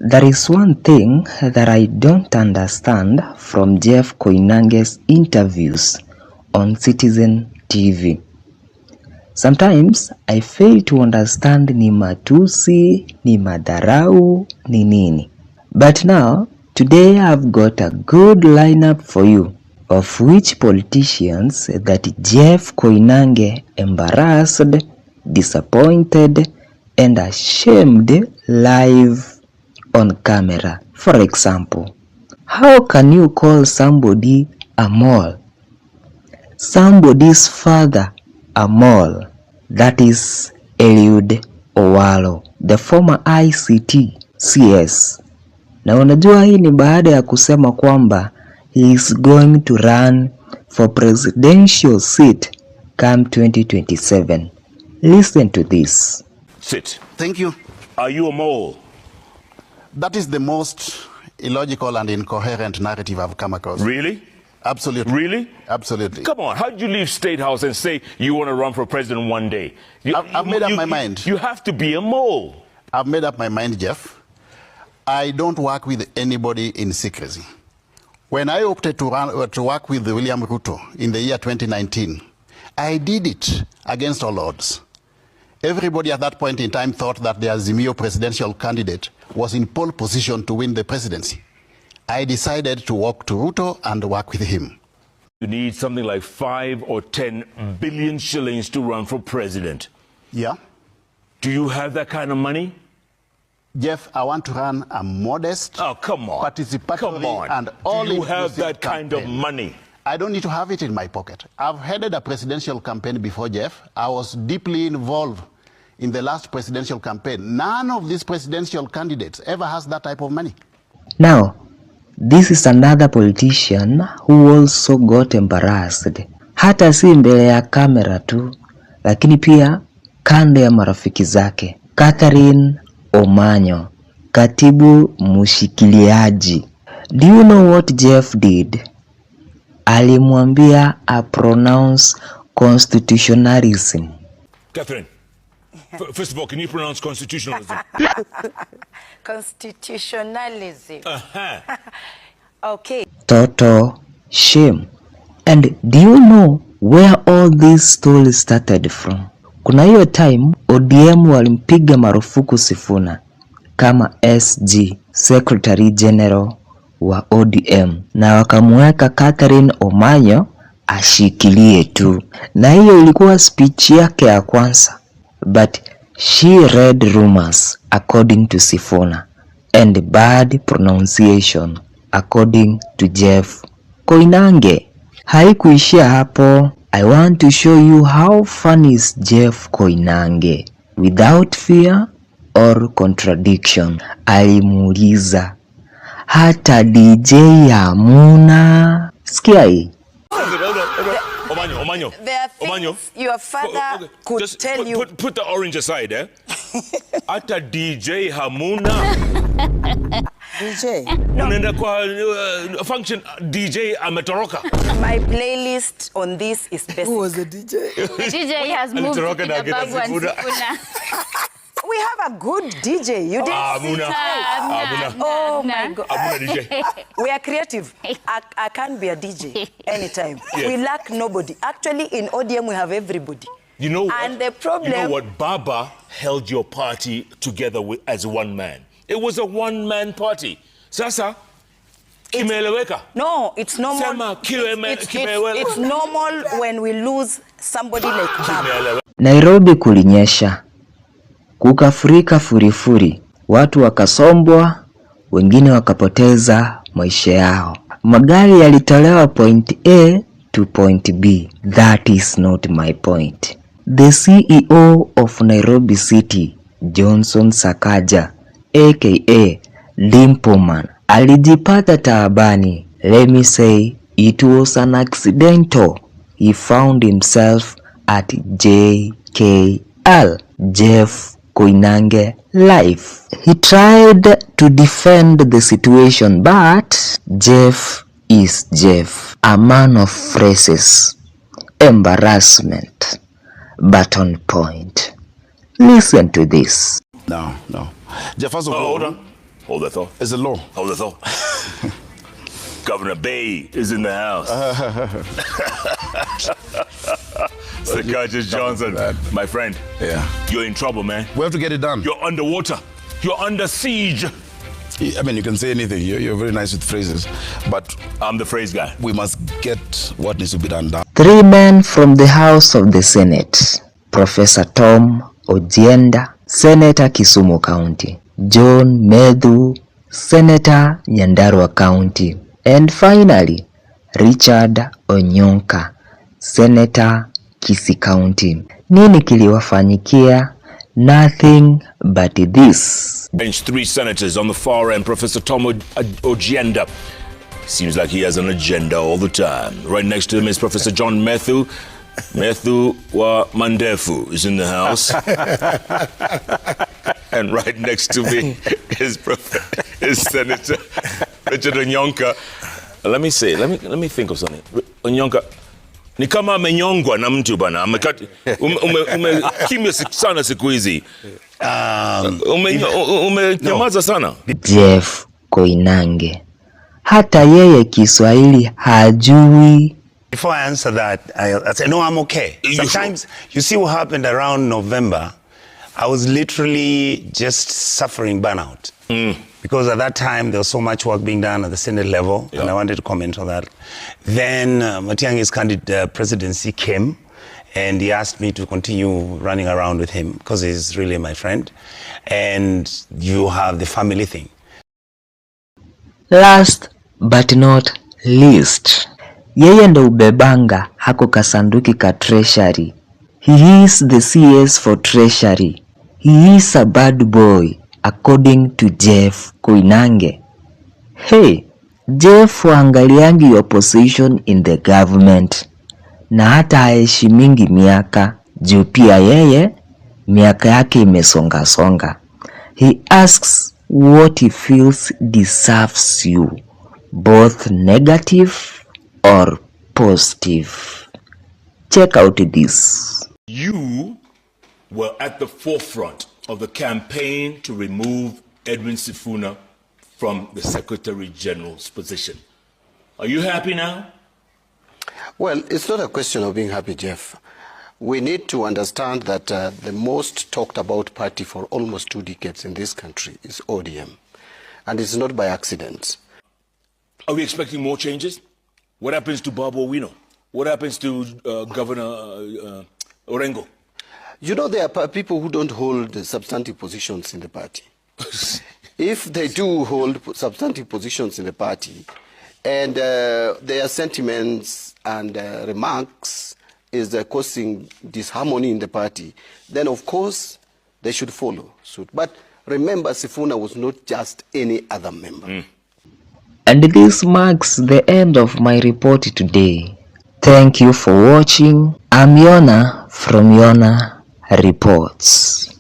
There is one thing that I don't understand from Jeff Koinange's interviews on Citizen TV. Sometimes I fail to understand ni matusi, ni madharau, ni nini. But now, today I've got a good lineup for you of which politicians that Jeff Koinange embarrassed, disappointed, and ashamed live on camera. For example, how can you call somebody a mole? Somebody's father a mole. That is Eliud Owalo, the former ICT CS. Na unajua hii ni baada ya kusema kwamba he is going to run for presidential seat come 2027. Listen to this. Sit. Thank you. Are you a mole? That is the most illogical and incoherent narrative I've come across. Really? Absolutely. Really? Absolutely. Come on, how did you leave State House and say you want to run for president one day? I've made up my mind. You have to be a mole. I've made up my mind, Jeff. I don't work with anybody in secrecy. When I opted to work with William Ruto in the year 2019, I did it against all odds. Everybody at that point in time thought that the Azimio presidential candidate was in pole position to win the presidency. I decided to walk to Ruto and work with him. You need something like 5 or 10 billion shillings to run for president. Yeah. Do you have that kind of money? Jeff, I want to run a modest, participatory, and all Do you have that kind of money? I don't need to have it in my pocket. I've headed a presidential campaign before, Jeff. I was deeply involved in the last presidential campaign. None of these presidential candidates ever has that type of money. Now, this is another politician who also got embarrassed. Hata si mbele ya kamera tu, lakini pia kando ya marafiki zake. Catherine Omanyo, katibu mushikiliaji. Do you know what Jeff did? Alimwambia pronounce constitutionalism. Catherine, first of all, can you pronounce constitutionalism? Constitutionalism. Okay. Total shame. And do you know where all this story started from? Kuna hiyo time ODM walimpiga marufuku Sifuna kama SG, Secretary General wa ODM, na wakamweka Catherine Omanyo ashikilie tu. Na hiyo ilikuwa speech yake ya kwanza. But she read rumors according to Sifuna and bad pronunciation according to Jeff Koinange. Haikuishia hapo. I want to show you how funny is Jeff Koinange. Without fear or contradiction, alimuuliza, hata DJ hamuna? Sikia hii. Omanyo. There are things your father could just tell you. Put the orange aside, eh? Hata DJ hamuna. DJ. Unaenda kwa function DJ ametoroka. My playlist on this is basic. Who was the DJ? The DJ has moved to the babu and Sifuna. We have a good DJ. You didn't see it. Oh my God. DJ. We are creative. I can't be a DJ anytime. Yeah. We lack nobody. Actually, in ODM, we have everybody. You know what? And the problem... You know what? Baba held your party together as one man. It was a one-man party. Sasa, kimeeleweka? No, it's normal. It's normal when we lose somebody like Baba. Nairobi kulinyesha. Kukafurika furifuri. Watu wakasombwa, wengine wakapoteza maisha yao. Magari yalitolewa point A to point B. That is not my point. The CEO of Nairobi City, Johnson Sakaja, aka Limpoman, alijipata taabani. Let me say, it was an accidental. He found himself at JKL, Jeff Koinange life. He tried to defend the situation, but Jeff is Jeff, a man of phrases, embarrassment, but on point. Listen to this. No. Jeff, first of all, hold on. Hold that thought. It's a law. Hold that thought. Governor Bay is in the house. Sakaja Johnson, my friend. Yeah. You're in trouble, man. We have to get it done. You're underwater. You're under siege. I mean, you can say anything. You're very nice with phrases. But I'm the phrase guy. we must get what needs to be done. 3 men from the House of the Senate: Professor Tom Ojienda, Senator Kisumu County; John Medhu, Senator Nyandarua County; and finally, Richard Onyonka, Senator Kisii County. Nini kiliwafanyikia? Nothing but this. Bench 3 senators on the far end. Professor Tom Ojienda. Seems like he has an agenda all the time. Right next to him is Professor John Medhu. Medhu wa Mandefu is in the house. And right next to me is Senator Richard Onyonka. Let me think of something. Onyonka, ni kama amenyongwa na mtu bana. Umekimya sana siku hizi. Umenyamaza sana. Jeff Koinange, hata yeye Kiswahili hajui. Before I answer that, I say, no, I'm okay. Sometimes, you see what happened around November, I was literally just suffering burnout. Because at that time, there was so much work being done at the Senate level, and I wanted to comment on that. Then Matiang'i's candidate presidency came, and he asked me to continue running around with him, because he's really my friend. And you have the family thing. Last but not least, yeye ndo ubebanga hako kasanduki ka treasury. He is the CS for treasury. He is a bad boy according to Jeff Koinange. Hey, Jeff waangaliangi your position in the government. Na hata haeshimingi miaka, juu pia yeye miaka yake imesonga songa. He asks what he feels deserves you, both negative or positive. Check out this. You were at the forefront of the campaign to remove Edwin Sifuna from the Secretary General's position. Are you happy now? Well, it's not a question of being happy, Jeff. We need to understand that the most talked about party for almost 2 decades in this country is ODM. And it's not by accident. Are we expecting more changes? What happens to Babu Owino? What happens to Governor Orengo? You know, there are people who don't hold substantive positions in the party. If they do hold substantive positions in the party, and their sentiments and remarks is causing disharmony in the party, then of course they should follow suit. But remember, Sifuna was not just any other member. And this marks the end of my report today. Thank you for watching. I'm Yona from Yona Reports.